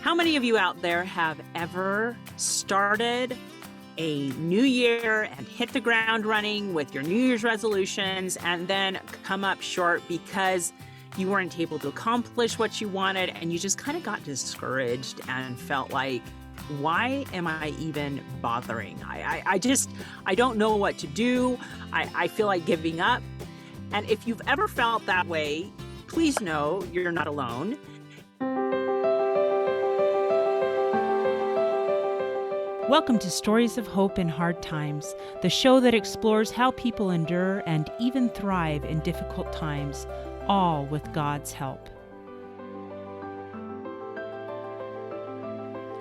How many of you out there have ever started a new year and hit the ground running with your New Year's resolutions and then come up short because you weren't able to accomplish what you wanted and you just kind of got discouraged and felt like, why am I even bothering? I don't know what to do. I feel like giving up. And if you've ever felt that way, please know you're not alone. Welcome to Stories of Hope in Hard Times, the show that explores how people endure and even thrive in difficult times, all with God's help.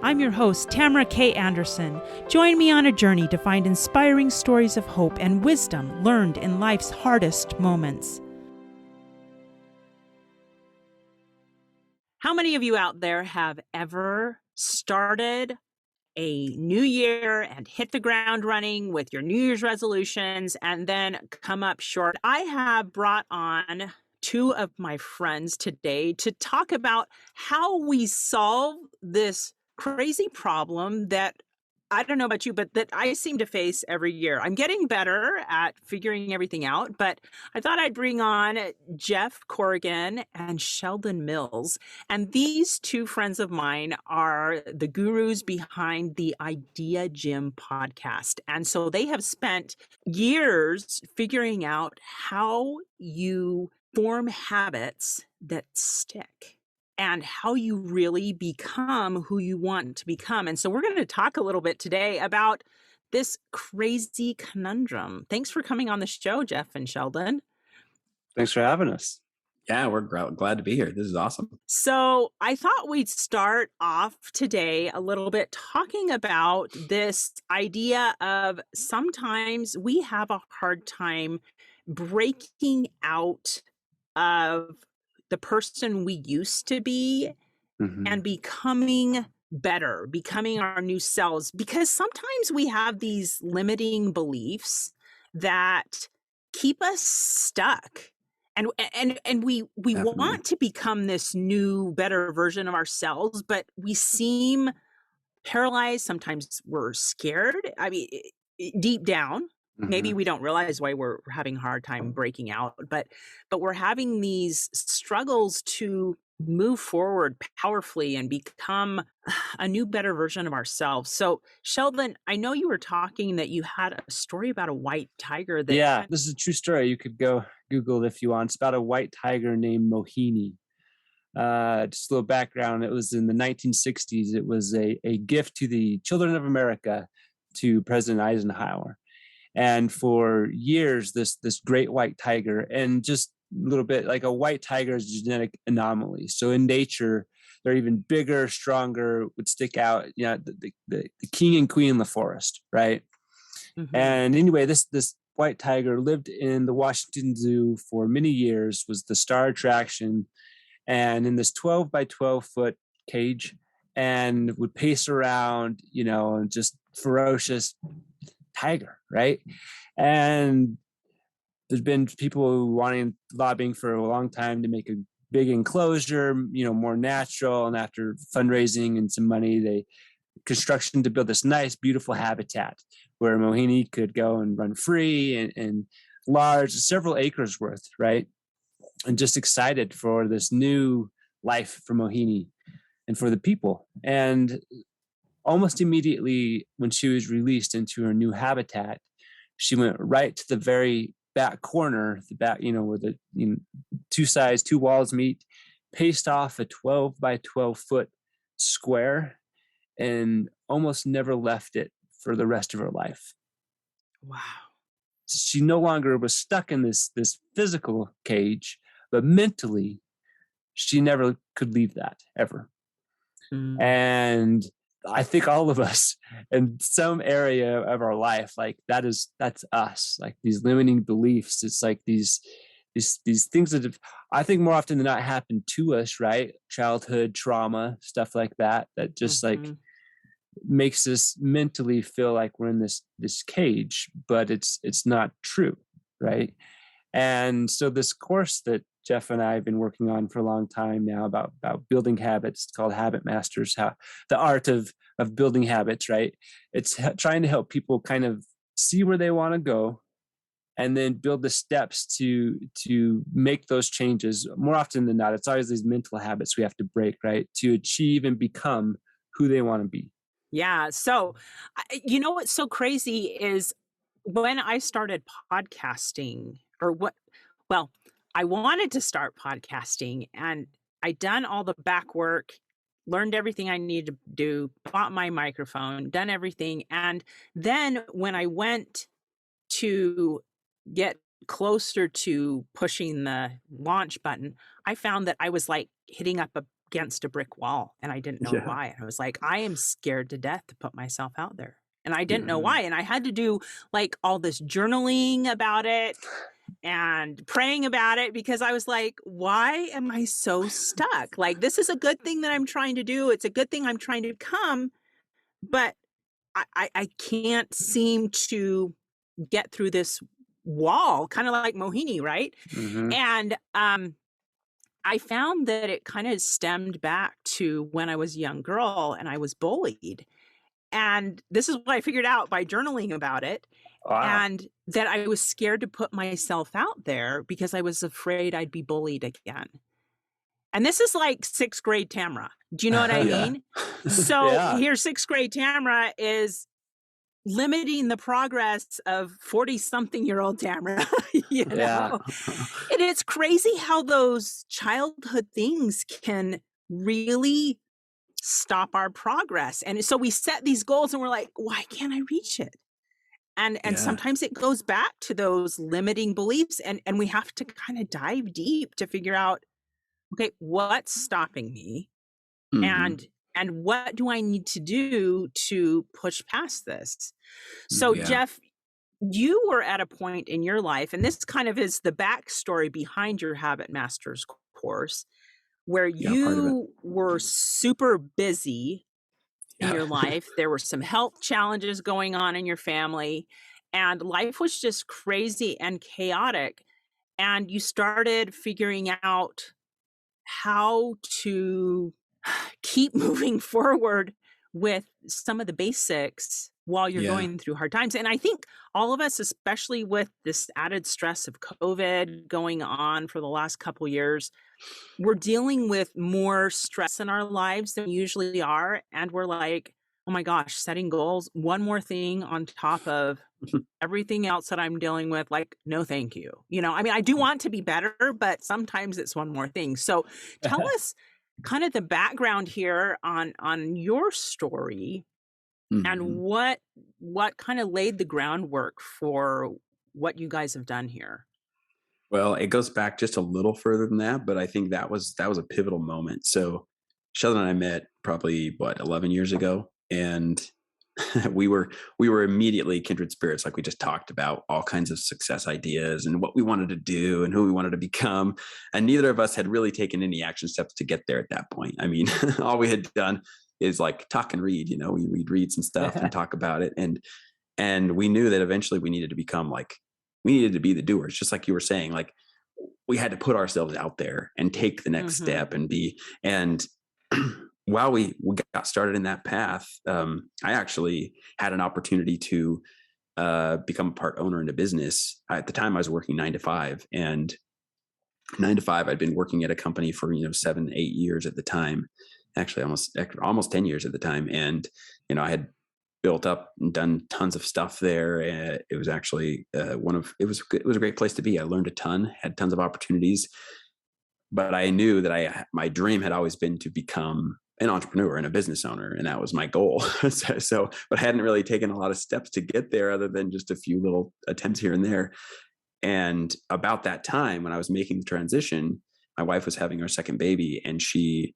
I'm your host, Tamara K. Anderson. Join me on a journey to find inspiring stories of hope and wisdom learned in life's hardest moments. How many of you out there have ever started a new year and hit the ground running with your New Year's resolutions and then come up short? I have brought on two of my friends today to talk about how we solve this crazy problem that I don't know about you, but that I seem to face every year. I'm getting better at figuring everything out, but I thought I'd bring on Jeff Corrigan and Sheldon Mills. And these two friends of mine are the gurus behind the Idea Gym podcast. And so they have spent years figuring out how you form habits that stick and how you really become who you want to become. And so we're going to talk a little bit today about this crazy conundrum. Thanks for coming on the show, Jeff and Sheldon. Thanks for having us. Yeah, we're glad to be here. This is awesome. So I thought we'd start off today a little bit talking about this idea of sometimes we have a hard time breaking out of the person we used to be and becoming better, becoming our new selves, because sometimes we have these limiting beliefs that keep us stuck. And we Definitely. want to become this new, better version of ourselves, but we seem paralyzed. Sometimes we're scared. I mean, deep down, maybe we don't realize why we're having a hard time breaking out, but we're having these struggles to move forward powerfully and become a new, better version of ourselves. So, Sheldon, I know you were talking that you had a story about a white tiger. Yeah, this is a true story. You could go Google it if you want. It's about a white tiger named Mohini. Just a little background. It was in the 1960s. It was a gift to the children of America to President Eisenhower. And for years, this great white tiger, and just a little bit like a white tiger is a genetic anomaly. So in nature, they're even bigger, stronger, would stick out. You know, the king and queen in the forest, right? And anyway, this white tiger lived in the Washington Zoo for many years, was the star attraction, and in this 12 by 12 foot cage, and would pace around, you know, and just ferocious tiger, right? And there's been people lobbying for a long time to make a big enclosure, you know, more natural. And after fundraising and some money, construction to build this nice, beautiful habitat where Mohini could go and run free and large, several acres worth, right? And just excited for this new life for Mohini and for the people. And almost immediately when she was released into her new habitat, she went right to the very back corner, where the two walls meet, paced off a 12 by 12 foot square, and almost never left it for the rest of her life. Wow. She no longer was stuck in this physical cage, but mentally, she never could leave that ever. And I think all of us in some area of our life, like that's us, like these limiting beliefs. It's like these things that have, I think more often than not, happened to us, right? Childhood trauma, stuff like that just like makes us mentally feel like we're in this cage, but it's not true, right? And so this course that Jeff and I have been working on for a long time now about building habits. It's called Habit Masters, how the art of building habits, right? It's trying to help people kind of see where they want to go and then build the steps to make those changes. More often than not, it's always these mental habits we have to break, right? To achieve and become who they want to be. Yeah. So, you know what's so crazy is when I started podcasting, well, I wanted to start podcasting and I'd done all the back work, learned everything I needed to do, bought my microphone, done everything. And then when I went to get closer to pushing the launch button, I found that I was like hitting up against a brick wall and I didn't know Yeah. why. I was like, I am scared to death to put myself out there. And I didn't know Yeah. why. And I had to do like all this journaling about it and praying about it because I was like, why am I so stuck? Like, this is a good thing that I'm trying to do. It's a good thing I'm trying to become, but I can't seem to get through this wall, kind of like Mohini, right? Mm-hmm. And I found that it kind of stemmed back to when I was a young girl and I was bullied. And this is what I figured out by journaling about it. Wow. And that I was scared to put myself out there because I was afraid I'd be bullied again. And this is like sixth grade Tamara. Do you know what I Yeah. mean? So Yeah. here, sixth grade Tamara is limiting the progress of 40-something-year-old Tamara, you know? Yeah. And it's crazy how those childhood things can really stop our progress. And so we set these goals and we're like, why can't I reach it? And Yeah. sometimes it goes back to those limiting beliefs and we have to kind of dive deep to figure out, okay, what's stopping me? Mhm. And what do I need to do to push past this? So Yeah. Jeff, you were at a point in your life, and this kind of is the backstory behind your Habit Masters course, where Yeah, part of it. you were super busy in Yeah. your life. There were some health challenges going on in your family, and life was just crazy and chaotic. And you started figuring out how to keep moving forward with some of the basics while you're Yeah. going through hard times. And I think all of us, especially with this added stress of COVID going on for the last couple years, we're dealing with more stress in our lives than we usually are. And we're like, oh my gosh, setting goals, one more thing on top of everything else that I'm dealing with, like, no, thank you. You know, I mean, I do want to be better, but sometimes it's one more thing. So tell us kind of the background here on your story and Mhm. what kind of laid the groundwork for what you guys have done here. Well, it goes back just a little further than that, but I think that was a pivotal moment. So Sheldon and I met probably 11 years ago, and we were immediately kindred spirits, like we just talked about all kinds of success ideas and what we wanted to do and who we wanted to become. And neither of us had really taken any action steps to get there at that point. I mean, all we had done is like talk and read, you know, we'd read some stuff and talk about it. And we knew that eventually we needed to become we needed to be the doers, just like you were saying, like we had to put ourselves out there and take the next step and be, and while we got started in that path, I actually had an opportunity to become a part owner in a business. At the time I was working 9 to 5, and 9 to 5, I'd been working at a company for, 7, 8 years at the time, actually almost 10 years at the time. And, I had built up and done tons of stuff there. It was actually it was a great place to be. I learned a ton, had tons of opportunities, but I knew that my dream had always been to become an entrepreneur and a business owner. And that was my goal. But I hadn't really taken a lot of steps to get there other than just a few little attempts here and there. And about that time when I was making the transition, my wife was having our second baby, and she,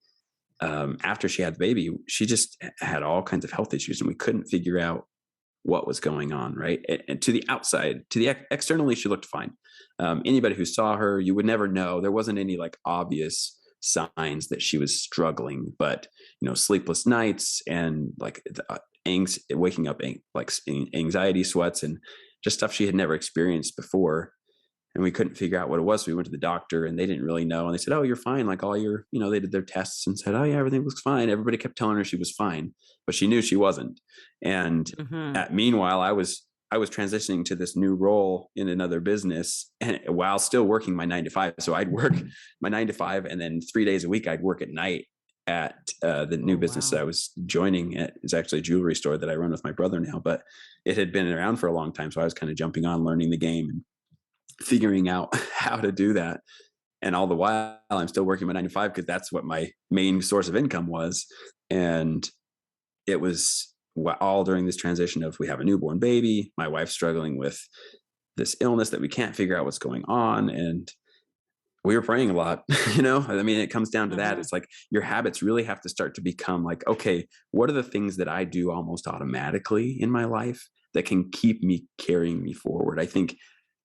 after she had the baby, she just had all kinds of health issues, and we couldn't figure out what was going on. Right. And to the outside, externally, she looked fine. Anybody who saw her, you would never know. There wasn't any obvious signs that she was struggling, but, sleepless nights and waking up, anxiety sweats and just stuff she had never experienced before. and we couldn't figure out what it was. So we went to the doctor and they didn't really know. And they said, "Oh, you're fine. Like all your, they did their tests and said, oh yeah, everything looks fine." Everybody kept telling her she was fine, but she knew she wasn't. And meanwhile, I was transitioning to this new role in another business, and while still working my 9 to 5. So I'd work my 9 to 5, and then 3 days a week I'd work at night at the new business that I was joining. It's actually a jewelry store that I run with my brother now, but it had been around for a long time. So I was kind of jumping on, learning the game and figuring out how to do that. And all the while I'm still working my 9 to 5 because that's what my main source of income was. And it was all during this transition of, we have a newborn baby, my wife's struggling with this illness that we can't figure out what's going on. And we were praying a lot, I mean, it comes down to that. It's like your habits really have to start to become like, okay, what are the things that I do almost automatically in my life that can keep me carrying me forward? I think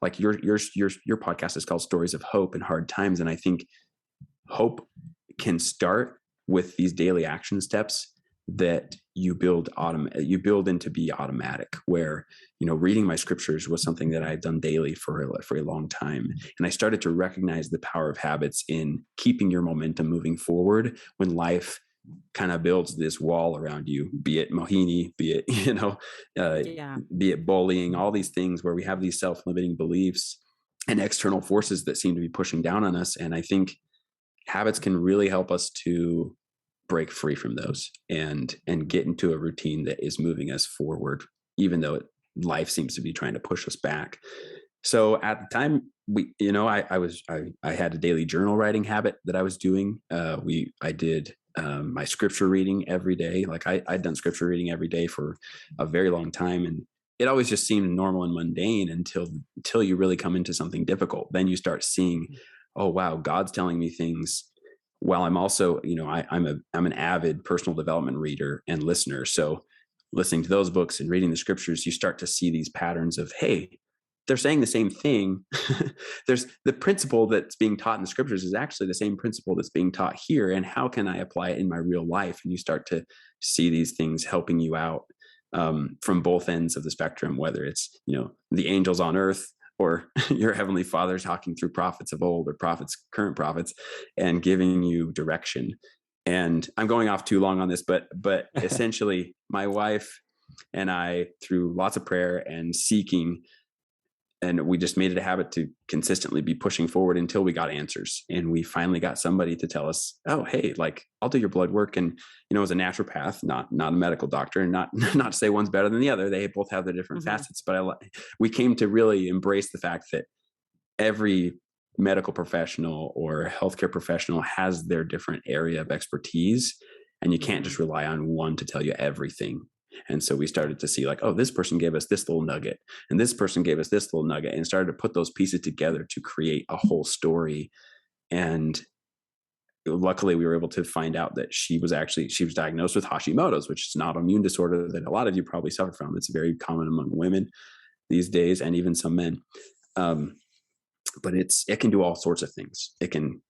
like your podcast is called Stories of Hope in Hard Times. And I think hope can start with these daily action steps that you build into be automatic, where, reading my scriptures was something that I had done daily for a long time. And I started to recognize the power of habits in keeping your momentum moving forward when life kind of builds this wall around you, be it Mohini, be it, be it bullying, all these things where we have these self-limiting beliefs and external forces that seem to be pushing down on us. And I think habits can really help us to break free from those and get into a routine that is moving us forward, even though life seems to be trying to push us back. So at the time, I had a daily journal writing habit that I was doing. I did my scripture reading every day. Like I'd done scripture reading every day for a very long time, and it always just seemed normal and mundane until you really come into something difficult. Then you start seeing, oh wow, God's telling me things. While I'm also, I'm an avid personal development reader and listener. So listening to those books and reading the scriptures, you start to see these patterns of, hey, they're saying the same thing. There's the principle that's being taught in the scriptures is actually the same principle that's being taught here. And how can I apply it in my real life? And you start to see these things helping you out from both ends of the spectrum, whether it's, the angels on earth, or your heavenly Father talking through prophets of old, or current prophets, and giving you direction. And I'm going off too long on this, but essentially my wife and I, through lots of prayer and seeking, and we just made it a habit to consistently be pushing forward until we got answers. And we finally got somebody to tell us, oh, hey, like I'll do your blood work. And, as a naturopath, not a medical doctor, and not to say one's better than the other. They both have their different facets, but we came to really embrace the fact that every medical professional or healthcare professional has their different area of expertise. And you can't just rely on one to tell you everything. And so we started to see like, oh, this person gave us this little nugget, and this person gave us this little nugget, and started to put those pieces together to create a whole story. And luckily we were able to find out that she was diagnosed with Hashimoto's, which is an autoimmune disorder that a lot of you probably suffer from. It's very common among women these days, and even some men. But it can do all sorts of things. You can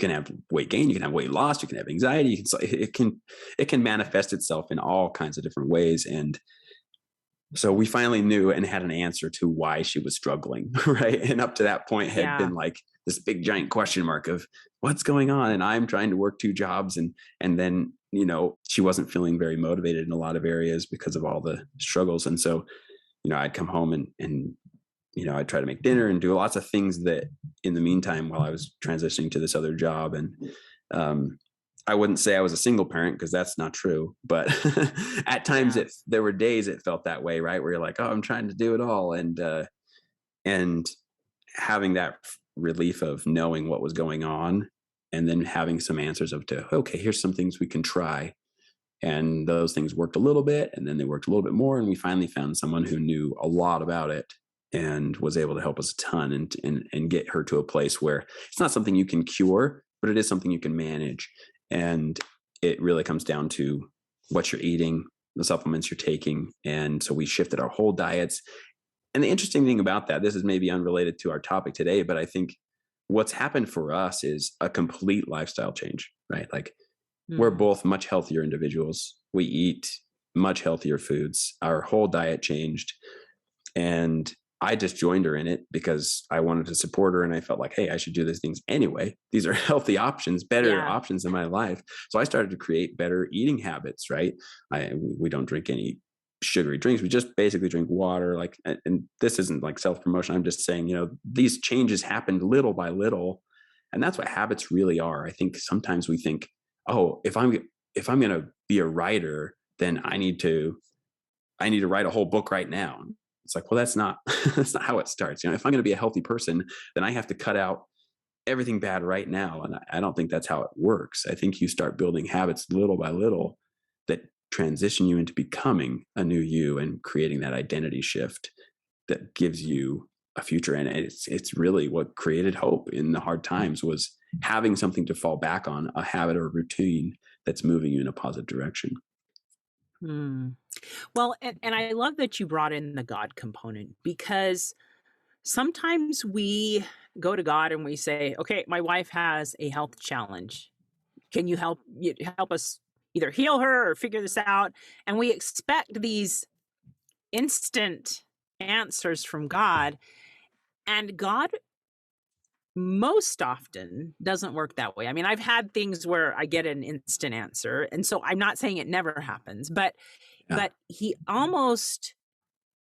have weight gain, you can have weight loss, you can have anxiety. It can manifest itself in all kinds of different ways. And so we finally knew and had an answer to why she was struggling, right? And up to that point had been like this big giant question mark of what's going on. And I'm trying to work 2 jobs, and then, she wasn't feeling very motivated in a lot of areas because of all the struggles. And so, I'd come home and I'd try to make dinner and do lots of things that in the meantime, while I was transitioning to this other job. And I wouldn't say I was a single parent, because that's not true. But at times there were days it felt that way, right? Where you're like, oh, I'm trying to do it all. And having that relief of knowing what was going on, and then having some answers okay, here's some things we can try. And those things worked a little bit, and then they worked a little bit more. And we finally found someone who knew a lot about it and was able to help us a ton and get her to a place where it's not something you can cure, but it is something you can manage. And it really comes down to what you're eating, the supplements you're taking. And so we shifted our whole diets. And the interesting thing about that, this is maybe unrelated to our topic today, but I think what's happened for us is a complete lifestyle change, right? Like we're both much healthier individuals. We eat much healthier foods. Our whole diet changed. And I just joined her in it because I wanted to support her and I felt like, hey, I should do these things anyway. These are healthy options, better Yeah. options in my life. So I started to create better eating habits, right? We don't drink any sugary drinks. We just basically drink water. Like, and this isn't like self-promotion. I'm just saying, these changes happened little by little. And that's what habits really are. I think sometimes we think, oh, if I'm going to be a writer, then I need to write a whole book right now. It's like, well, that's not that's not how it starts. If I'm going to be a healthy person, then I have to cut out everything bad right now. And I don't think that's how it works. I think you start building habits little by little that transition you into becoming a new you and creating that identity shift that gives you a future. And it's really what created hope in the hard times, was having something to fall back on, a habit or routine that's moving you in a positive direction. Hmm. Well, and I love that you brought in the God component, because sometimes we go to God and we say, okay, my wife has a health challenge. Can you help us either heal her or figure this out? And we expect these instant answers from God, and God most often doesn't work that way. I mean, I've had things where I get an instant answer, and so I'm not saying it never happens, but Yeah. he almost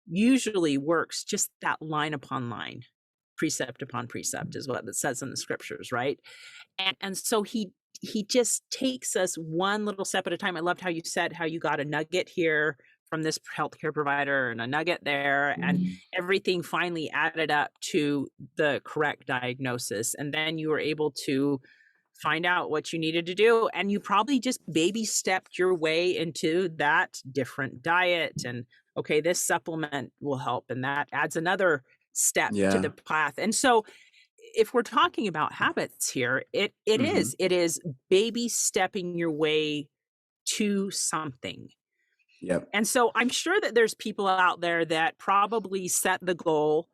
usually works just that line upon line, precept upon precept is what it says in the scriptures, right? And so he just takes us one little step at a time. I loved how you said how you got a nugget here from this healthcare provider and a nugget there, and everything finally added up to the correct diagnosis. And then you were able to find out what you needed to do. And you probably just baby stepped your way into that different diet. And okay, this supplement will help. And that adds another step to the Yeah. path. And so if we're talking about habits here, it Hmm. is baby stepping your way to something. Yep. And so I'm sure that there's people out there that probably set the goal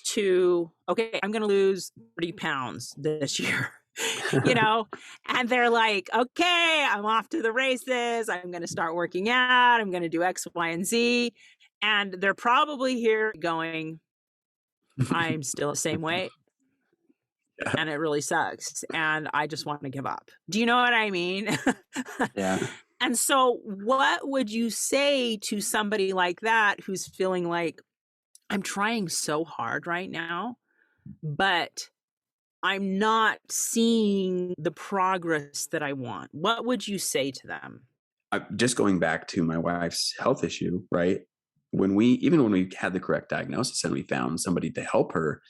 to, okay, I'm going to lose 30 pounds this year, you know, and they're like, okay, I'm off to the races. I'm going to start working out. I'm going to do X, Y, and Z. And they're probably here going, I'm still the same weight. Yeah. And it really sucks. And I just want to give up. Do you know what I mean? Yeah. And so what would you say to somebody like that who's feeling like, I'm trying so hard right now, but I'm not seeing the progress that I want? What would you say to them? Just going back to my wife's health issue, right? When we had the correct diagnosis and we found somebody to help her,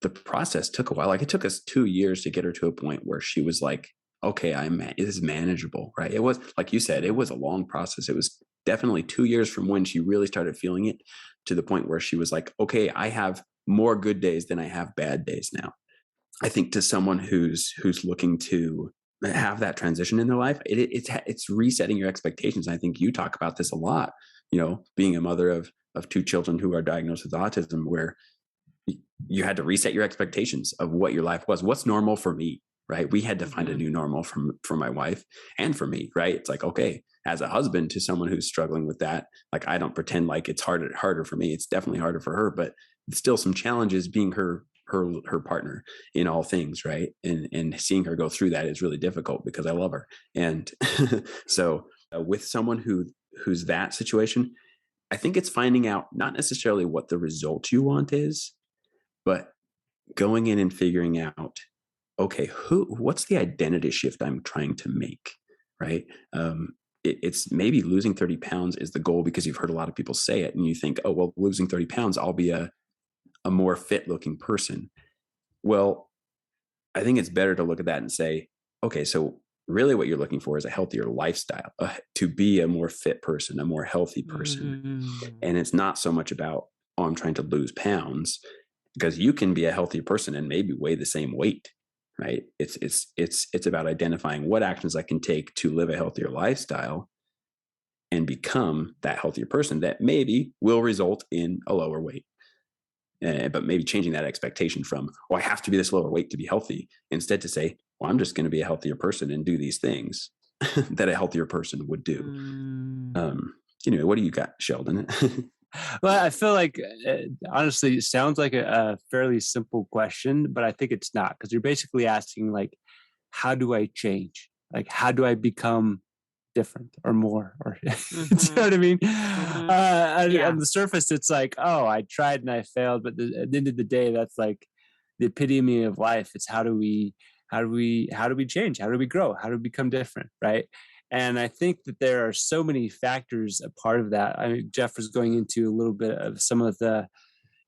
the process took a while. Like, it took us 2 years to get her to a point where she was like, okay, it is manageable, right? It was, like you said, it was a long process. It was definitely 2 years from when she really started feeling it to the point where she was like, okay, I have more good days than I have bad days now. I think to someone who's looking to have that transition in their life, it's resetting your expectations. I think you talk about this a lot, being a mother of 2 children who are diagnosed with autism, where you had to reset your expectations of what your life was. What's normal for me, right? We had to find a new normal for my wife and for me, right? It's like, okay, as a husband to someone who's struggling with that, like, I don't pretend like it's harder for me. It's definitely harder for her, but it's still some challenges being her partner in all things, right? And seeing her go through that is really difficult because I love her. And so with someone who's that situation, I think it's finding out not necessarily what the result you want is, but going in and figuring out, okay, what's the identity shift I'm trying to make, right? It's maybe losing 30 pounds is the goal because you've heard a lot of people say it and you think, oh, well, losing 30 pounds, I'll be a more fit looking person. Well, I think it's better to look at that and say, okay, so really what you're looking for is a healthier lifestyle, to be a more fit person, a more healthy person. And it's not so much about, oh, I'm trying to lose pounds, because you can be a healthy person and maybe weigh the same weight, right? It's about identifying what actions I can take to live a healthier lifestyle and become that healthier person that maybe will result in a lower weight. But maybe changing that expectation from, oh, I have to be this lower weight to be healthy, instead to say, well, I'm just going to be a healthier person and do these things that a healthier person would do. What do you got, Sheldon? Well, I feel like honestly, it sounds like a fairly simple question, but I think it's not, because you're basically asking like, how do I change? Like, how do I become different or more? Or you know Mhm. what I mean? Mhm. On Yeah. the surface, it's like, oh, I tried and I failed, but at the end of the day, that's like the epitome of life. It's how do we change? How do we grow? How do we become different? Right? And I think that there are so many factors a part of that. I mean, Jeff was going into a little bit of some of the,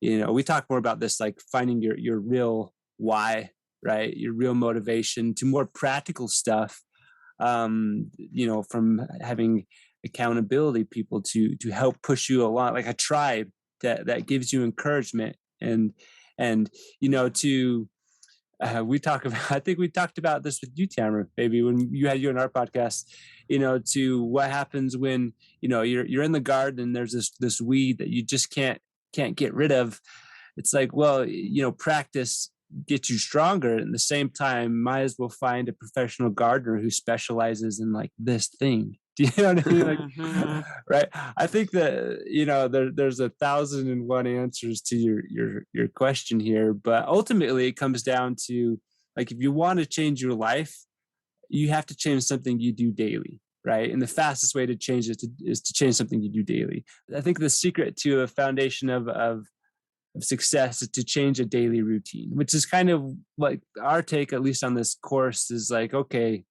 we talk more about this, like finding your real why, right? Your real motivation, to more practical stuff, from having accountability people to help push you along, like a tribe that gives you encouragement, and to we talk about, I think we talked about this with you, Tamara, maybe when you on our podcast, to what happens when, you're in the garden and there's this weed that you just can't get rid of. It's like, well, practice gets you stronger. At the same time, might as well find a professional gardener who specializes in like this thing. Do you know what I mean? Like, Mhm. right. I think that, there's 1,001 answers to your question here, but ultimately it comes down to, like, if you want to change your life, you have to change something you do daily. Right. And the fastest way to change it is to change something you do daily. I think the secret to a foundation of success is to change a daily routine, which is kind of like our take, at least on this course, is like, okay,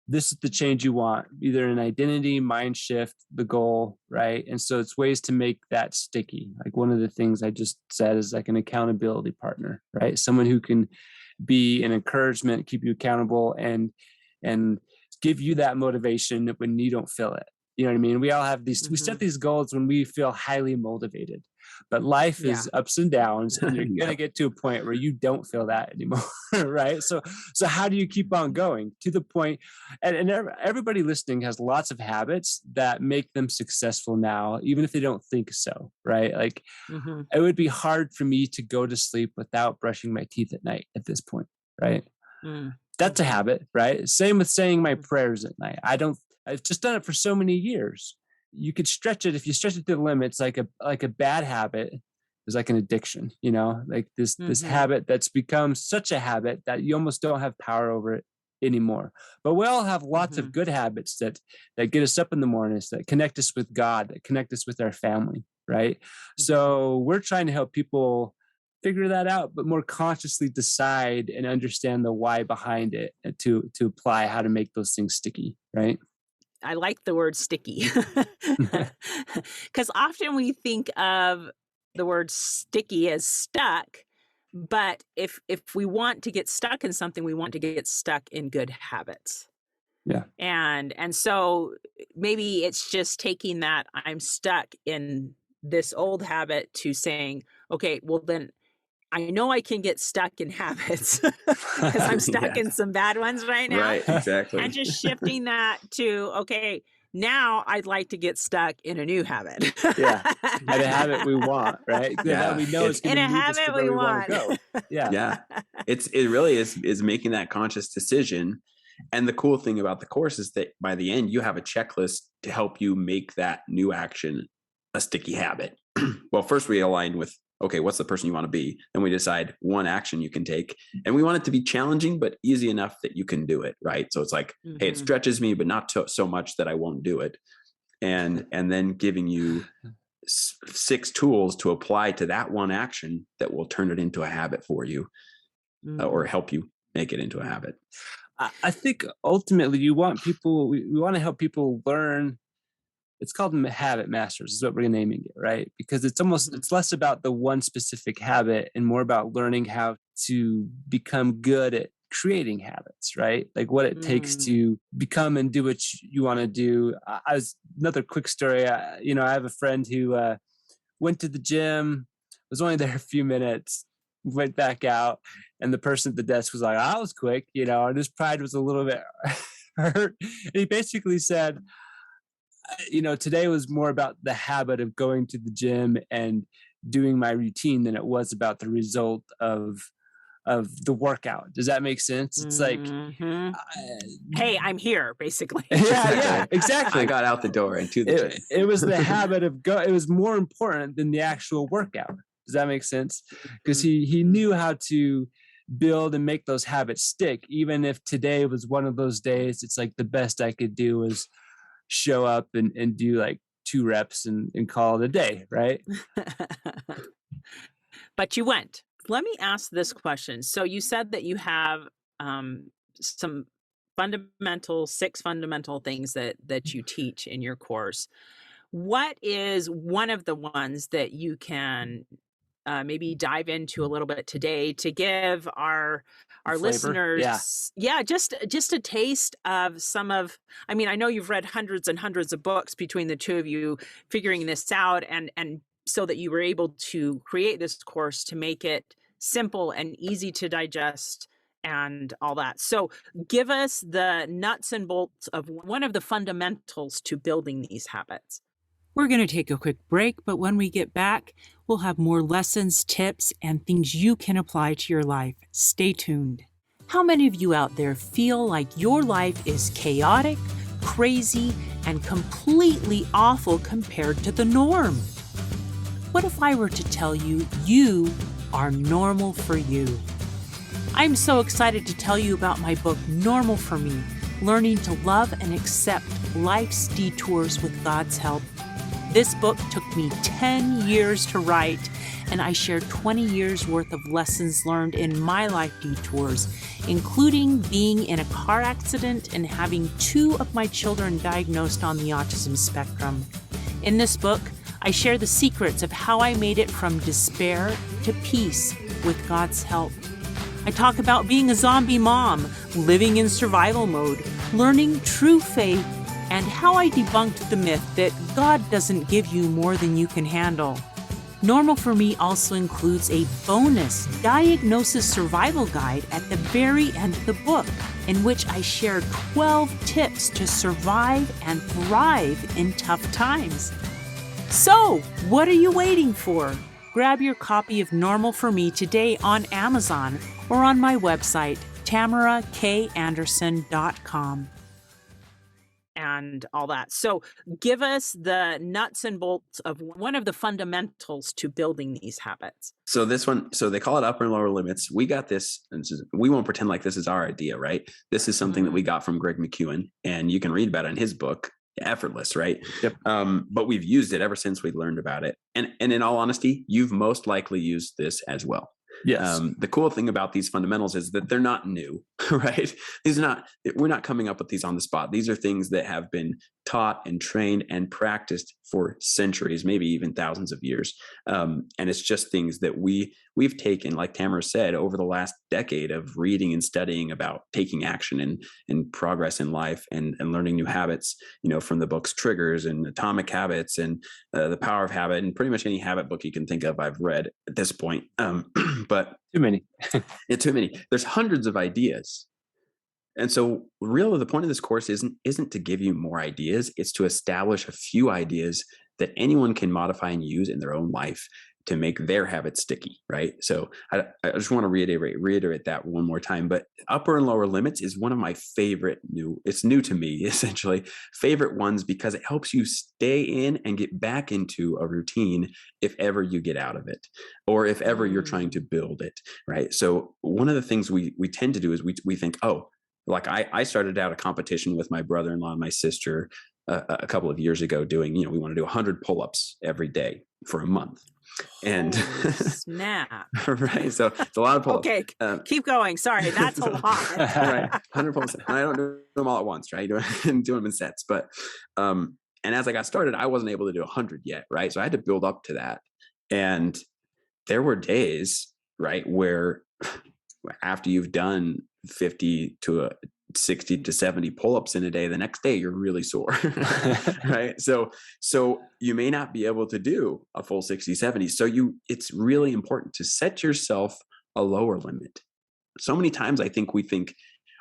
this is the change you want, either an identity, mind shift, the goal, right? And so it's ways to make that sticky. Like one of the things I just said is like an accountability partner, right? Someone who can be an encouragement, keep you accountable, and give you that motivation when you don't feel it. You know what I mean? We all have we set Mhm. these goals when we feel highly motivated, but life Yeah. is ups and downs, and you're going to Yep. get to a point where you don't feel that anymore. Right. So how do you keep on going to the point? And everybody listening has lots of habits that make them successful now, even if they don't think so. Right. Like, Mhm. it would be hard for me to go to sleep without brushing my teeth at night at this point. Right. Mm. That's a Mhm. habit, right? Same with saying my Mhm. prayers at night. I've just done it for so many years. You could stretch it, if you stretch it to the limits, like a bad habit is like an addiction, like this Mhm. habit that's become such a habit that you almost don't have power over it anymore. But we all have lots of Mhm. good habits that get us up in the mornings, that connect us with God, that connect us with our family, right? Mhm. So we're trying to help people figure that out, but more consciously decide and understand the why behind it, and to apply how to make those things sticky, right? I like the word sticky. Because often we think of the word sticky as stuck, but if we want to get stuck in something, we want to get stuck in good habits. Yeah. And so maybe it's just taking that I'm stuck in this old habit to saying, okay, well then I know I can get stuck in habits because I'm stuck Yeah. in some bad ones right now. Right. And Exactly. just shifting that to, okay, now I'd like to get stuck in a new habit. Yeah. And a habit we want, right? That Yeah. we know is It's going In to a move us to habit where we we want to want. go. Yeah. yeah. It really is making that conscious decision. And the cool thing about the course is that by the end, you have a checklist to help you make that new action a sticky habit. Well, first we aligned with, okay, what's the person you want to be? Then we decide one action you can take. And we want it to be challenging, but easy enough that you can do it, right? So it's like, hey, it Mhm. stretches me, but not so much that I won't do it. And then giving you 6 tools to apply to that one action that will turn it into a habit for you, or Mm. help you make it into a habit. I think ultimately we want to help people learn. It's called habit masters is what we're naming it, right? Because Mhm. it's less about the one specific habit and more about learning how to become good at creating habits, right? Like what it takes Mm. to become and do what you want to do. As another quick story, I have a friend who went to the gym, was only there a few minutes, went back out, and the person at the desk was like, "I was quick," and his pride was a little bit hurt. And he basically said, today was more about the habit of going to the gym and doing my routine than it was about the result the workout. Does that make sense? It's like, Mhm. Hey, I'm here, basically. yeah, exactly. I got out the door and to the gym. It was the habit of it was more important than the actual workout. Does that make sense? Because he knew how to build and make those habits stick. Even if today was one of those days, it's like the best I could do was show up and do like 2 reps and call it a day, right? But you went. Let me ask this question. So you said that you have some 6 fundamental things that you teach in your course. What is one of the ones that you can maybe dive into a little bit today to give our Flavor? listeners, just a taste of some of, I mean, I know you've read hundreds and hundreds of books between the two of you figuring this out, and so that you were able to create this course to make it simple and easy to digest and all that. So give us the nuts and bolts of one of the fundamentals to building these habits. We're going to take a quick break, but when we get back, we'll have more lessons, tips, and things you can apply to your life. Stay tuned. How many of you out there feel like your life is chaotic, crazy, and completely awful compared to the norm? What if I were to tell you you are normal for you? I'm so excited to tell you about my book, Normal for Me, Learning to Love and Accept Life's Detours with God's Help. This book took me 10 years to write, and I share 20 years worth of lessons learned in my life detours, including being in a car accident and having 2 of my children diagnosed on the autism spectrum. In this book, I share the secrets of how I made it from despair to peace with God's help. I talk about being a zombie mom, living in survival mode, learning true faith, and how I debunked the myth that God doesn't give you more than you can handle. Normal for Me also includes a bonus diagnosis survival guide at the very end of the book, in which I share 12 tips to survive and thrive in tough times. So, what are you waiting for? Grab your copy of Normal for Me today on Amazon or on my website, TamaraKAnderson.com. And all that. So give us the nuts and bolts of one of the fundamentals to building these habits. So this one, so they call it upper and lower limits. We got this, and we won't pretend like this is our idea, right? This is something that we got from Greg McKeown, and you can read about it in his book, Effortless, right? Yep. But we've used it ever since we learned about it. And in all honesty, you've most likely used this as well. Yes. The cool thing about these fundamentals is that they're not new, right? We're not coming up with these on the spot. These are things that have been taught and trained and practiced for centuries, maybe even thousands of years. And it's just things that we've taken, like Tamara said, over the last decade of reading and studying about taking action and progress in life and learning new habits, from the books Triggers and Atomic Habits and The Power of Habit, and pretty much any habit book you can think of I've read at this point. But too many. It's too many. There's hundreds of ideas. And so really the point of this course isn't to give you more ideas. It's to establish a few ideas that anyone can modify and use in their own life to make their habits sticky, right? So I just want to reiterate that one more time. But upper and lower limits is one of my favorite it's new to me, essentially, favorite ones, because it helps you stay in and get back into a routine if ever you get out of it, or if ever you're trying to build it, right? So one of the things we tend to do is we think, like I started out a competition with my brother-in-law and my sister a couple of years ago doing, we want to do 100 pull-ups every day for a month. And snap. Right. So it's a lot of pull-ups. Okay. Keep going. Sorry. That's a lot. Right. 100 pull-ups. And I don't do them all at once, right? Do them in sets. But, and as I got started, I wasn't able to do 100 yet. Right. So I had to build up to that. And there were days, right, where after you've done 50 to 60 to 70 pull-ups in a day, the next day you're really sore. Right. So you may not be able to do a full 60, 70. So it's really important to set yourself a lower limit. So many times I think we think,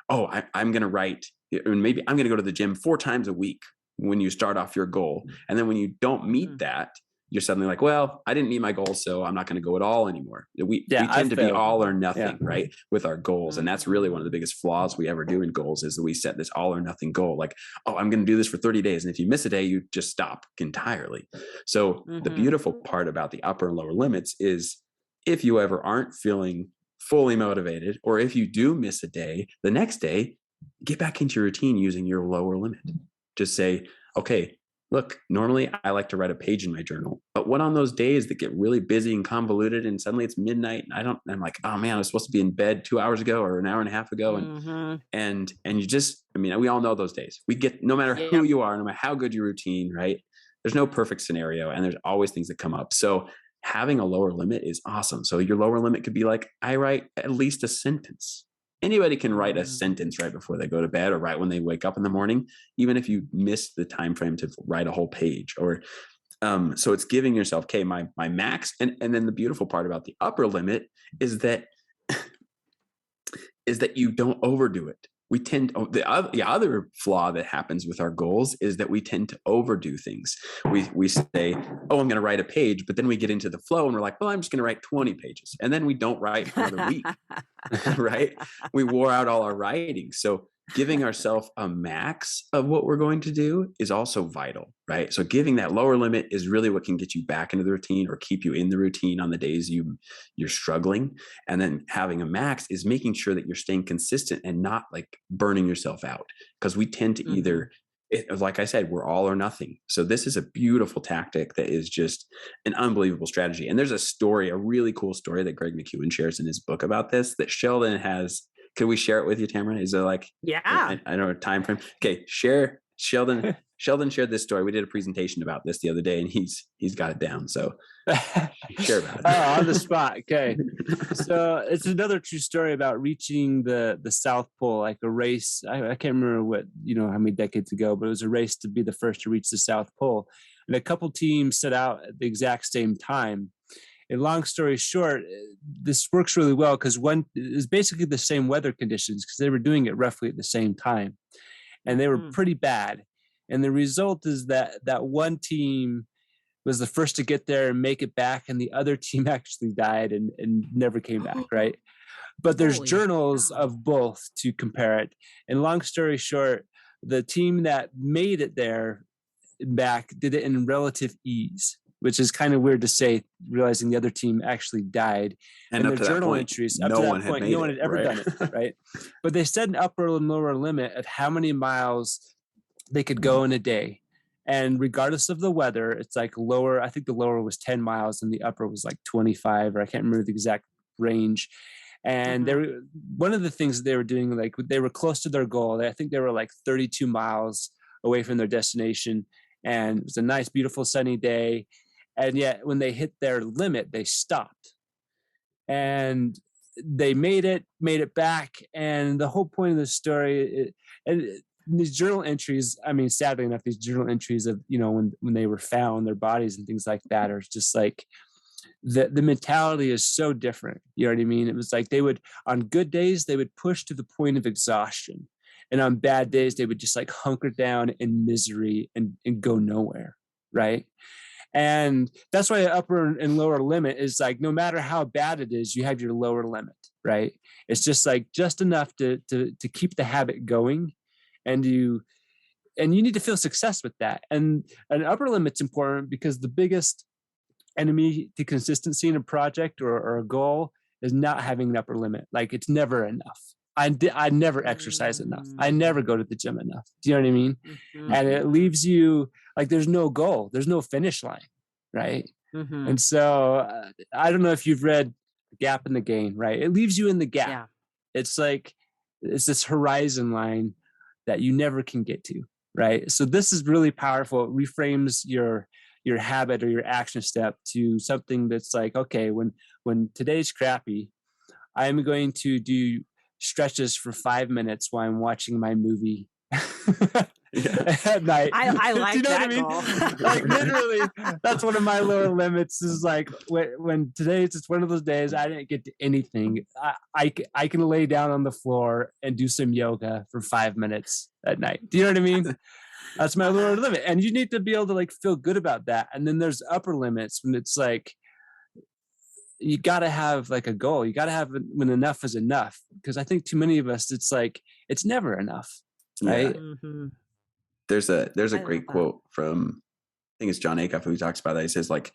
I'm going to write, and maybe I'm going to go to the gym 4 times a week when you start off your goal. And then when you don't meet that, you're suddenly like, well, I didn't meet my goal, so I'm not going to go at all anymore. We Yeah, tend to be all or nothing, Yeah. right, with our goals. And that's really one of the biggest flaws we ever do in goals, is that we set this all or nothing goal. Like, oh, I'm going to do this for 30 days. And if you miss a day, you just stop entirely. So the beautiful part about the upper and lower limits is, if you ever aren't feeling fully motivated, or if you do miss a day, the next day, get back into your routine using your lower limit. Just say, okay, look, normally I like to write a page in my journal, but what on those days that get really busy and convoluted and suddenly it's midnight and I'm like, oh man, I was supposed to be in bed 2 hours ago or an hour and a half ago. And you just, I mean, we all know those days. We get, no matter who you are, no matter how good your routine, right? There's no perfect scenario and there's always things that come up. So having a lower limit is awesome. So your lower limit could be like, I write at least a sentence. Anybody can write a sentence right before they go to bed or right when they wake up in the morning, even if you miss the time frame to write a whole page. Or so it's giving yourself, okay, my max. And then the beautiful part about the upper limit is that you don't overdo it. We tend, the other flaw that happens with our goals is that we tend to overdo things. We say, oh, I'm going to write a page, but then we get into the flow and we're like, well, I'm just going to write 20 pages. And then we don't write for another week, right? We wore out all our writing. So giving ourselves a max of what we're going to do is also vital, right? So giving that lower limit is really what can get you back into the routine or keep you in the routine on the days you're struggling. And then having a max is making sure that you're staying consistent and not like burning yourself out, because we tend to either, like I said, we're all or nothing. So this is a beautiful tactic that is just an unbelievable strategy. And there's a story, a really cool story that Greg McEwen shares in his book about this, that Sheldon has. Can we share it with you, Tamara? Is there like, I don't know, a time frame? Okay, share. Sheldon shared this story. We did a presentation about this the other day, and he's got it down. So share about it. Oh, on the spot. Okay. So it's another true story about reaching the South Pole, like a race. I can't remember how many decades ago, but it was a race to be the first to reach the South Pole. And a couple teams set out at the exact same time. And long story short, this works really well because one is basically the same weather conditions, because they were doing it roughly at the same time, and they were pretty bad. And the result is that one team was the first to get there and make it back, and the other team actually died and never came back, right? But there's journals of both to compare it. And long story short, the team that made it there back did it in relative ease, which is kind of weird to say, realizing the other team actually died. And up their to journal that point, entries, no one had ever done it, right? But they set an upper and lower limit of how many miles they could go in a day. And regardless of the weather, it's like lower, I think the lower was 10 miles and the upper was like 25, or I can't remember the exact range. And one of the things that they were doing, like they were close to their goal. I think they were like 32 miles away from their destination. And it was a nice, beautiful, sunny day. And yet when they hit their limit, they stopped. And they made it back. And the whole point of the story, and these journal entries, I mean, sadly enough, these journal entries of, when they were found, their bodies and things like that, are just like, the mentality is so different. You know what I mean? It was like they would, on good days, they would push to the point of exhaustion. And on bad days, they would just like hunker down in misery and go nowhere, right? And that's why the upper and lower limit is like, no matter how bad it is, you have your lower limit, right? It's just like just enough to keep the habit going, and you need to feel success with that. And an upper limit's important because the biggest enemy to consistency in a project or a goal is not having an upper limit. Like, it's never enough. I never exercise enough. I never go to the gym enough. Do you know what I mean? And it leaves you like there's no goal, there's no finish line, right? And so I don't know if you've read Gap in the Gain, right? It leaves you in the gap. Yeah. It's like it's this horizon line that you never can get to, right? So this is really powerful. It reframes your habit or your action step to something that's like, okay, when today's crappy, I'm going to do stretches for 5 minutes while I'm watching my movie. at night. I like Do you know that what I mean? goal. Like literally, that's one of my lower limits. Is like when today's just one of those days I didn't get to anything. I can lay down on the floor and do some yoga for 5 minutes at night. Do you know what I mean? That's my lower limit, and you need to be able to like feel good about that. And then there's upper limits when it's like you got to have like a goal. You got to have when enough is enough. Because I think too many of us, it's like it's never enough, right? Yeah. Mm-hmm. There's a I great love that. quote from, I think it's John Acuff who talks about that. He says like,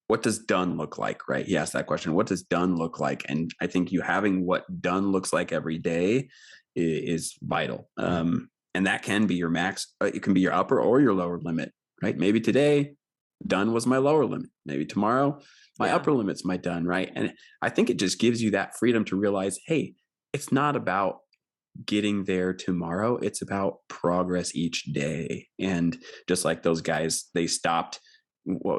what does done look like, right? He asked that question, what does done look like? And I think you having what done looks like every day is vital. And that can be your max. It can be your upper or your lower limit, right? Maybe today done was my lower limit. Maybe tomorrow my upper limit's my done, right? And I think it just gives you that freedom to realize, hey, it's not about getting there tomorrow. It's about progress each day. And just like those guys, they stopped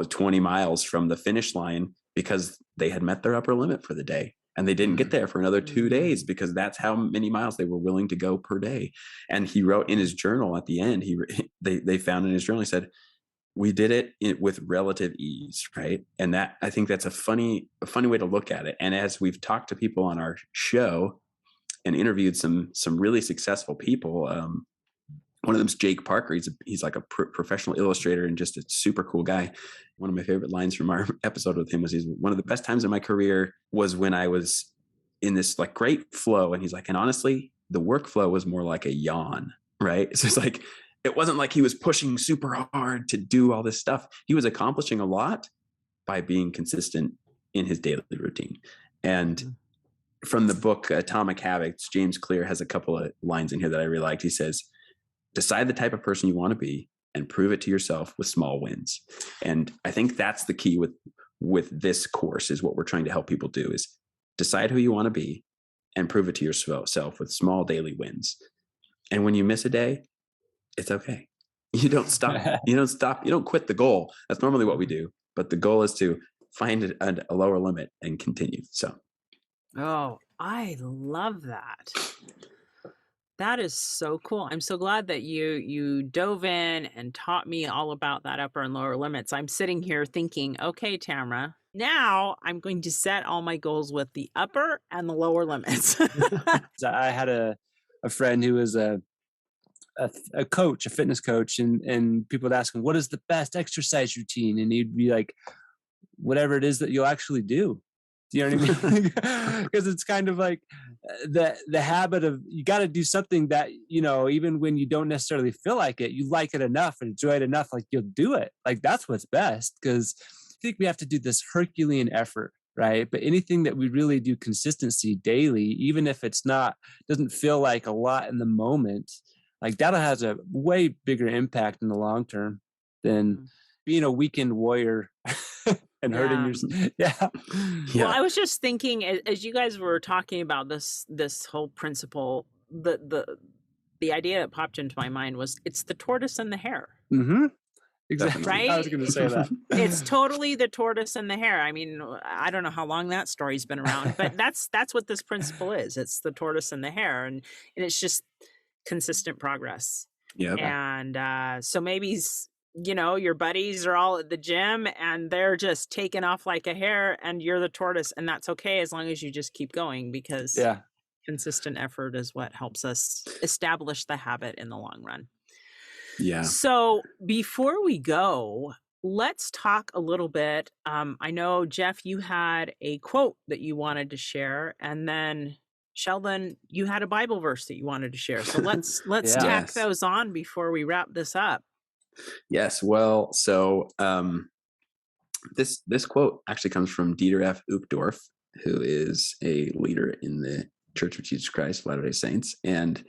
20 miles from the finish line because they had met their upper limit for the day. And they didn't get there for another 2 days because that's how many miles they were willing to go per day. And he wrote in his journal at the end, they found in his journal, he said, we did it with relative ease, right? And that, I think that's a funny way to look at it. And as we've talked to people on our show and interviewed some really successful people, one of them's Jake Parker. He's like a professional illustrator and just a super cool guy. One of my favorite lines from our episode with him was, he's one of the best times in my career was when I was in this like great flow. And he's like, and honestly, the workflow was more like a yawn, right? So it's like, it wasn't like he was pushing super hard to do all this stuff. He was accomplishing a lot by being consistent in his daily routine. And from the book Atomic Habits, James Clear has a couple of lines in here that I really liked. He says, decide the type of person you want to be and prove it to yourself with small wins. And I think that's the key with this course, is what we're trying to help people do, is decide who you want to be and prove it to yourself with small daily wins. And when you miss a day, it's okay. You don't stop. You don't quit the goal. That's normally what we do. But the goal is to find a lower limit and continue. So. Oh, I love that. That is so cool. I'm so glad that you dove in and taught me all about that upper and lower limits. I'm sitting here thinking, okay, Tamara, now I'm going to set all my goals with the upper and the lower limits. I had a friend who was a coach, a fitness coach, and people would ask him, what is the best exercise routine? And he'd be like, whatever it is that you'll actually do. Do you know what I mean? Because it's kind of like the habit of, you got to do something that, you know, even when you don't necessarily feel like it, you like it enough and enjoy it enough, like you'll do it. Like that's what's best. Because I think we have to do this Herculean effort, right? But anything that we really do consistency daily, even if it's doesn't feel like a lot in the moment, like that has a way bigger impact in the long term than being a weekend warrior and hurting yourself. Yeah. Well, I was just thinking, as you guys were talking about this whole principle, the idea that popped into my mind was, it's the tortoise and the hare. Mm-hmm. Exactly. Right? I was going to say that. It's totally the tortoise and the hare. I mean, I don't know how long that story's been around, but that's what this principle is. It's the tortoise and the hare, and it's just consistent progress. Yeah. And so maybe, you know, your buddies are all at the gym and they're just taking off like a hare, and you're the tortoise, and that's okay as long as you just keep going, because consistent effort is what helps us establish the habit in the long run. Yeah. So before we go, let's talk a little bit. I know, Jeff, you had a quote that you wanted to share, and then Sheldon, you had a Bible verse that you wanted to share. So let's tack those on before we wrap this up. Yes. Well, so this quote actually comes from Dieter F. Uchtdorf, who is a leader in the Church of Jesus Christ of Latter-day Saints, and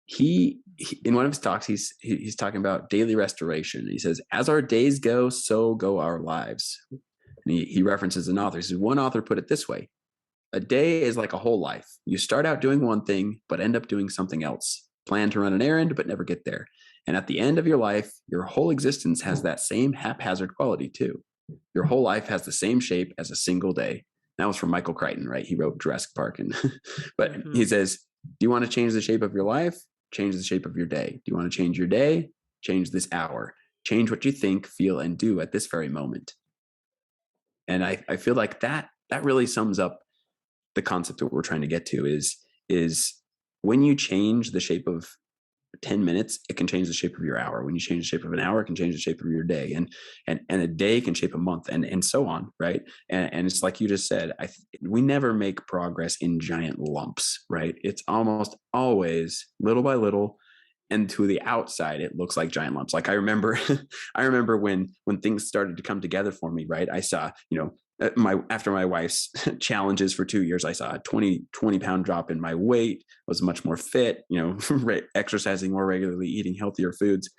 he in one of his talks he's talking about daily restoration. He says, as our days go, so go our lives. And he references an author. He says, one author put it this way: a day is like a whole life. You start out doing one thing, but end up doing something else. Plan to run an errand, but never get there. And at the end of your life, your whole existence has that same haphazard quality too. Your whole life has the same shape as a single day. That was from Michael Crichton, right? He wrote Jurassic Park. But he says, do you want to change the shape of your life? change the shape of your day. Do you want to change your day? Change this hour. Change what you think, feel, and do at this very moment. And I feel like that really sums up the concept that we're trying to get to is when you change the shape of 10 minutes, it can change the shape of your hour. When you change the shape of an hour, it can change the shape of your day, and a day can shape a month, and so on, right? And it's like you just said, we never make progress in giant lumps, right? It's almost always little by little, and to the outside, it looks like giant lumps. Like I remember when things started to come together for me, right? I saw, after my wife's challenges for 2 years, I saw a 20 pound drop in my weight, was much more fit, exercising more regularly, eating healthier foods.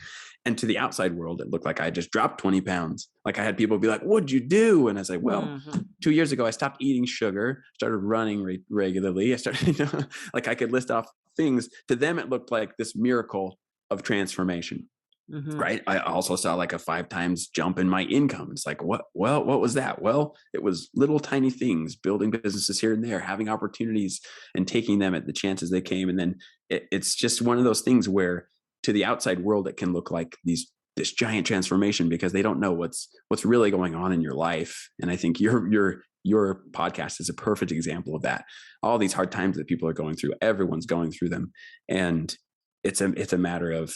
And to the outside world, it looked like I just dropped 20 pounds. Like I had people be like, what'd you do? And I was like, well, 2 years ago, I stopped eating sugar, started running regularly. I started, like I could list off things. To them, it looked like this miracle of transformation. Right. I also saw like a 5 times jump in my income. It's like, what was that? Well, it was little tiny things, building businesses here and there, having opportunities and taking them at the chances they came. And then it's just one of those things where to the outside world, it can look like this giant transformation because they don't know what's really going on in your life. And I think your podcast is a perfect example of that. All these hard times that people are going through, everyone's going through them. And it's a matter of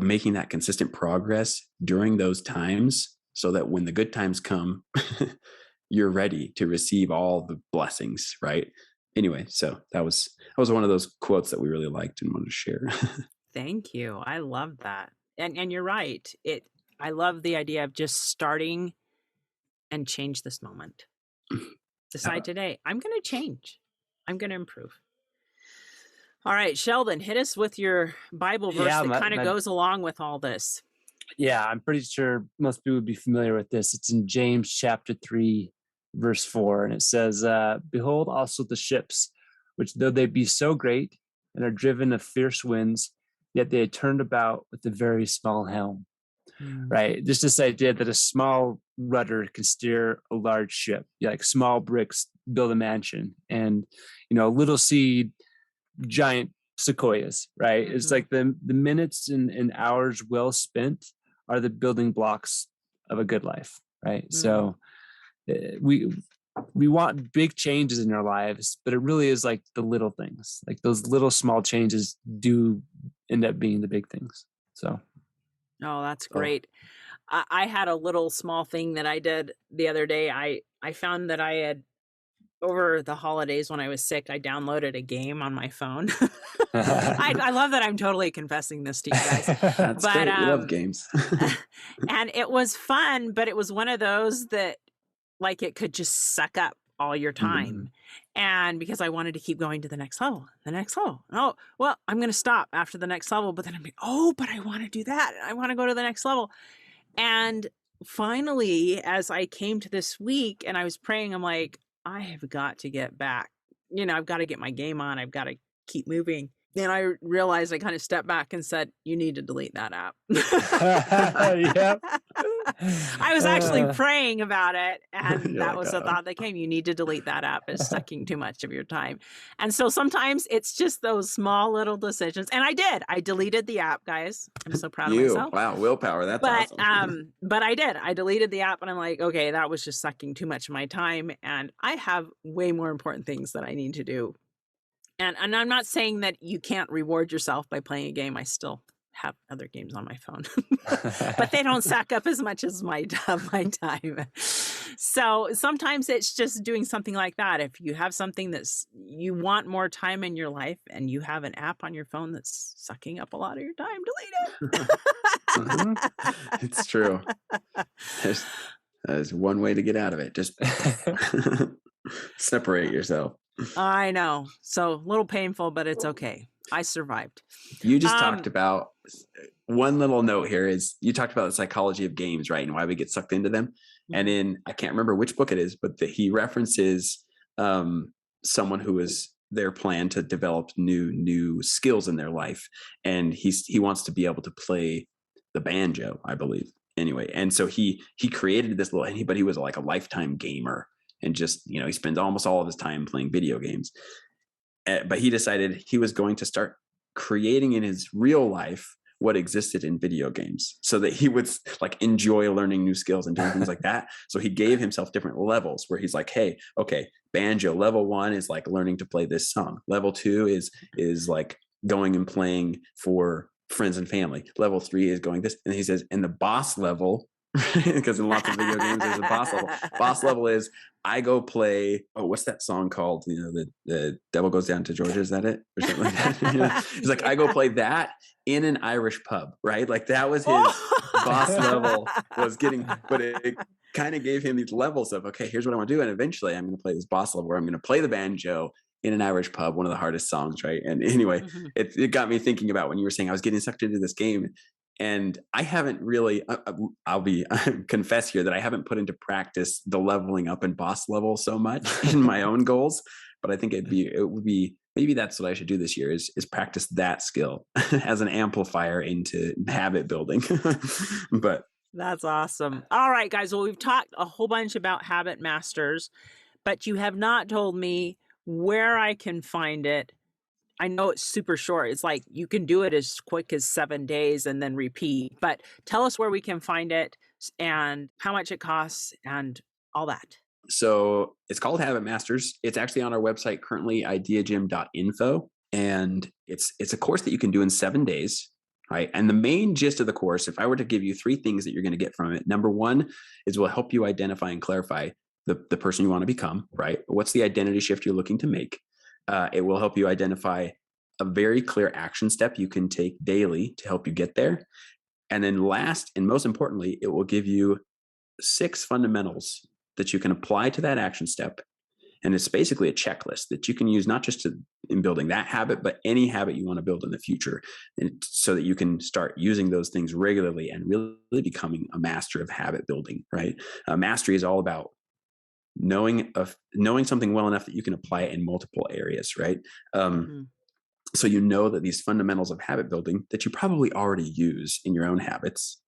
making that consistent progress during those times so that when the good times come, you're ready to receive all the blessings, right? Anyway, so that was one of those quotes that we really liked and wanted to share. Thank you. I love that. And you're right. I love the idea of just starting and change this moment. Decide today, I'm going to change. I'm going to improve. All right, Sheldon, hit us with your Bible verse that kind of goes along with all this. Yeah, I'm pretty sure most people would be familiar with this. It's in James chapter 3, verse 4, and it says, behold also the ships, which though they be so great and are driven of fierce winds, yet they are turned about with a very small helm. Right? Just this idea that a small rudder can steer a large ship. Like small bricks build a mansion, and a little seed, giant sequoias, right? It's like the minutes and hours well spent are the building blocks of a good life, right? So we want big changes in our lives, but it really is like the little things, like those little small changes do end up being the big things. So oh, that's great. I had a little small thing that I did the other day. I found that I had, over the holidays when I was sick, I downloaded a game on my phone. I love that I'm totally confessing this to you guys. That's great. We love games. And it was fun, but it was one of those that like it could just suck up all your time. And because I wanted to keep going to the next level. Oh, well, I'm going to stop after the next level, but then I'm like, oh, but I want to do that. I want to go to the next level. And finally, as I came to this week and I was praying, I'm like, I have got to get back. I've got to get my game on. I've got to keep moving. Then I realized I kind of stepped back and said, you need to delete that app. Yep. I was actually praying about it. And that was the thought that came. You need to delete that app. It's sucking too much of your time. And so sometimes it's just those small little decisions. And I did. I deleted the app, guys. I'm so proud of myself. Wow, willpower. That's awesome. But I did. I deleted the app and I'm like, okay, that was just sucking too much of my time. And I have way more important things that I need to do. And I'm not saying that you can't reward yourself by playing a game. I still have other games on my phone, but they don't suck up as much as my time. So sometimes it's just doing something like that. If you have something you want more time in your life and you have an app on your phone that's sucking up a lot of your time, delete it. It's true. There's one way to get out of it. Just separate yourself. I know. So a little painful, but it's okay. I survived. You just talked about one little note here is you talked about the psychology of games, right? And why we get sucked into them. And I can't remember which book it is, but he references someone who is their plan to develop new skills in their life. And he wants to be able to play the banjo, I believe. Anyway. And so he created this but he was like a lifetime gamer. And just, he spends almost all of his time playing video games. But he decided he was going to start creating in his real life what existed in video games so that he would like enjoy learning new skills and doing things like that. So he gave himself different levels where he's like, hey, okay, banjo level 1 is like learning to play this song. Level 2 is like going and playing for friends and family. Level 3 is going this. And he says, in the boss level, because in lots of video games there's a boss level. Boss level is I go play, what's that song called? You know, the devil goes down to Georgia, is that it? Or something like that. You know? He's like, I go play that in an Irish pub, right? Like that was his boss level, was getting, but it kind of gave him these levels of, okay, here's what I want to do. And eventually I'm going to play this boss level where I'm going to play the banjo in an Irish pub, one of the hardest songs, right? And anyway, it got me thinking about when you were saying I was getting sucked into this game. And I haven't really, I'll confess here that I haven't put into practice the leveling up and boss level so much in my own goals, but I think it would be, maybe that's what I should do this year is practice that skill as an amplifier into habit building. But that's awesome. All right, guys. Well, we've talked a whole bunch about Habit Masters, but you have not told me where I can find it. I know it's super short. It's like you can do it as quick as 7 days and then repeat. But tell us where we can find it and how much it costs and all that. So it's called Habit Masters. It's actually on our website currently, ideagym.info. And it's a course that you can do in 7 days, right? And the main gist of the course, if I were to give you 3 things that you're going to get from it, number 1 is we'll help you identify and clarify the person you want to become, right? What's the identity shift you're looking to make? It will help you identify a very clear action step you can take daily to help you get there. And then last, and most importantly, it will give you 6 fundamentals that you can apply to that action step. And it's basically a checklist that you can use not just in building that habit, but any habit you want to build in the future. And so that you can start using those things regularly and really becoming a master of habit building, right? Mastery is all about knowing something well enough that you can apply it in multiple areas, right? So you know that these fundamentals of habit building that you probably already use in your own habits,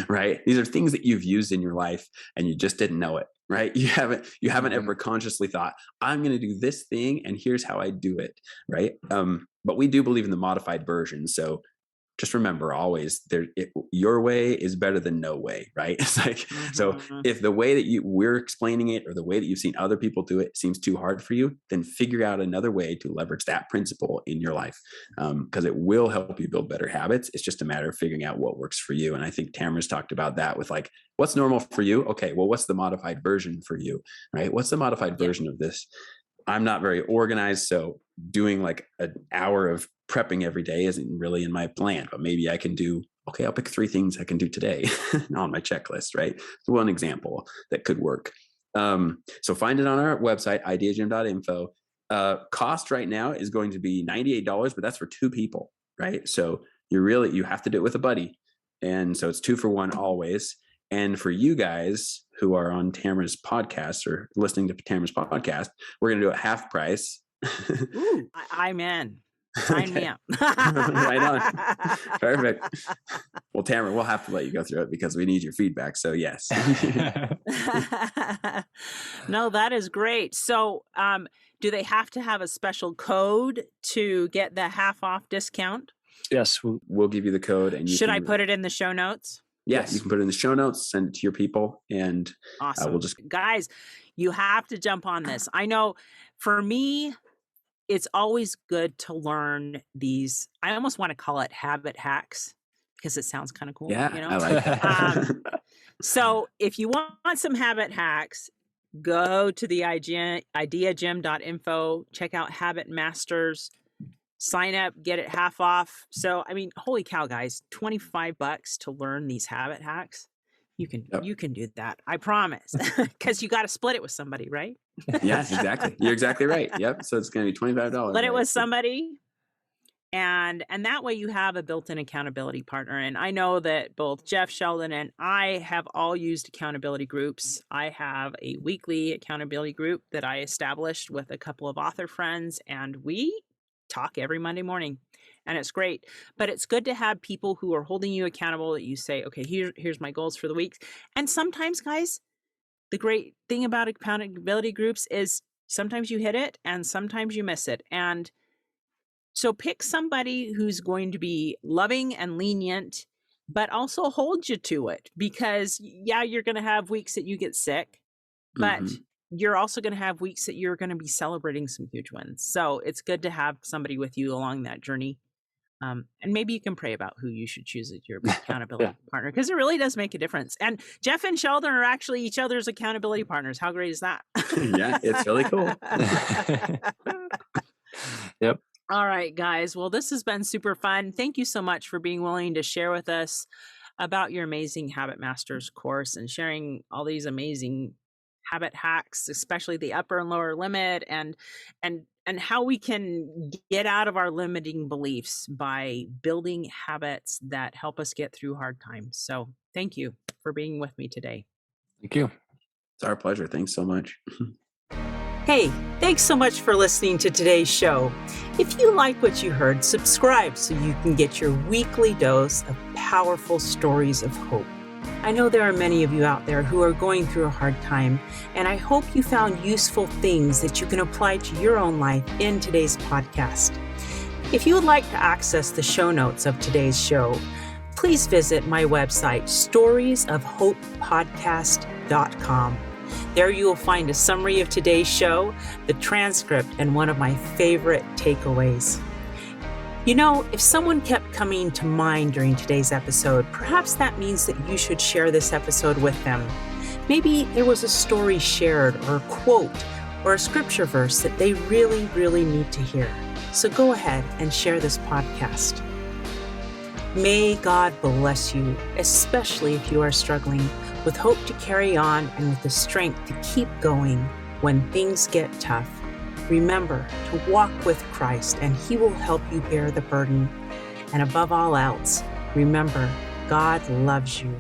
right? These are things that you've used in your life and you just didn't know it, right? You haven't ever consciously thought, I'm going to do this thing and here's how I do it, right? But we do believe in the modified version. So just remember always your way is better than no way, right? It's like, so if the way that we're explaining it or the way that you've seen other people do it seems too hard for you, then figure out another way to leverage that principle in your life. Because it will help you build better habits. It's just a matter of figuring out what works for you. And I think Tamara's talked about that with like, what's normal for you? Okay, well, what's the modified version for you, right? What's the modified version of this? I'm not very organized, so doing like an hour of prepping every day isn't really in my plan, but maybe I can I'll pick 3 things I can do today on my checklist, right? So one example that could work. So find it on our website, ideagym.info. Cost right now is going to be $98, but that's for 2 people, right? So you have to do it with a buddy. And so it's 2 for 1 always. And for you guys who are on Tamara's podcast or listening to Tamara's podcast, we're going to do it half price. Ooh, I'm in. Sign me up. Right on. Perfect. Well, Tamara, we'll have to let you go through it because we need your feedback. So yes. No, that is great. So do they have to have a special code to get the half off discount? Yes. We'll give you the code. And should I put it in the show notes? Yes, you can put it in the show notes, send it to your people, and awesome. Guys, you have to jump on this. I know for me, it's always good to learn these. I almost want to call it habit hacks because it sounds kind of cool. Yeah, you know? I like that. So if you want some habit hacks, go to the ideagym.info, check out Habit Masters. Sign up, get it half off. So, I mean, holy cow, guys, $25 to learn these habit hacks. You can do that. I promise. Because you got to split it with somebody, right? Yeah, exactly. You're exactly right. Yep. So it's going to be $25. Split it with somebody. And that way you have a built-in accountability partner. And I know that both Jeff, Sheldon, and I have all used accountability groups. I have a weekly accountability group that I established with a couple of author friends, and we talk every Monday morning, and it's great. But it's good to have people who are holding you accountable, that you say, okay, here's my goals for the week. And sometimes, guys, the great thing about accountability groups is sometimes you hit it and sometimes you miss it. And So pick somebody who's going to be loving and lenient, but also hold you to it, because yeah, you're going to have weeks that you get sick, but you're also going to have weeks that you're going to be celebrating some huge wins. So it's good to have somebody with you along that journey. And maybe you can pray about who you should choose as your accountability partner, because it really does make a difference. And Jeff and Sheldon are actually each other's accountability partners. How great is that? Yeah, it's really cool. Yep. All right, guys. Well, this has been super fun. Thank you so much for being willing to share with us about your amazing Habit Masters course and sharing all these amazing habit hacks, especially the upper and lower limit, and how we can get out of our limiting beliefs by building habits that help us get through hard times. So thank you for being with me today. Thank you. It's our pleasure. Thanks so much. Hey, thanks so much for listening to today's show. If you like what you heard, subscribe so you can get your weekly dose of powerful stories of hope. I know there are many of you out there who are going through a hard time, and I hope you found useful things that you can apply to your own life in today's podcast. If you would like to access the show notes of today's show, please visit my website, storiesofhopepodcast.com. There you will find a summary of today's show, the transcript, and one of my favorite takeaways. You know, if someone kept coming to mind during today's episode, perhaps that means that you should share this episode with them. Maybe there was a story shared, or a quote, or a scripture verse that they really, really need to hear. So go ahead and share this podcast. May God bless you, especially if you are struggling, with hope to carry on and with the strength to keep going when things get tough. Remember to walk with Christ, and He will help you bear the burden. And above all else, remember, God loves you.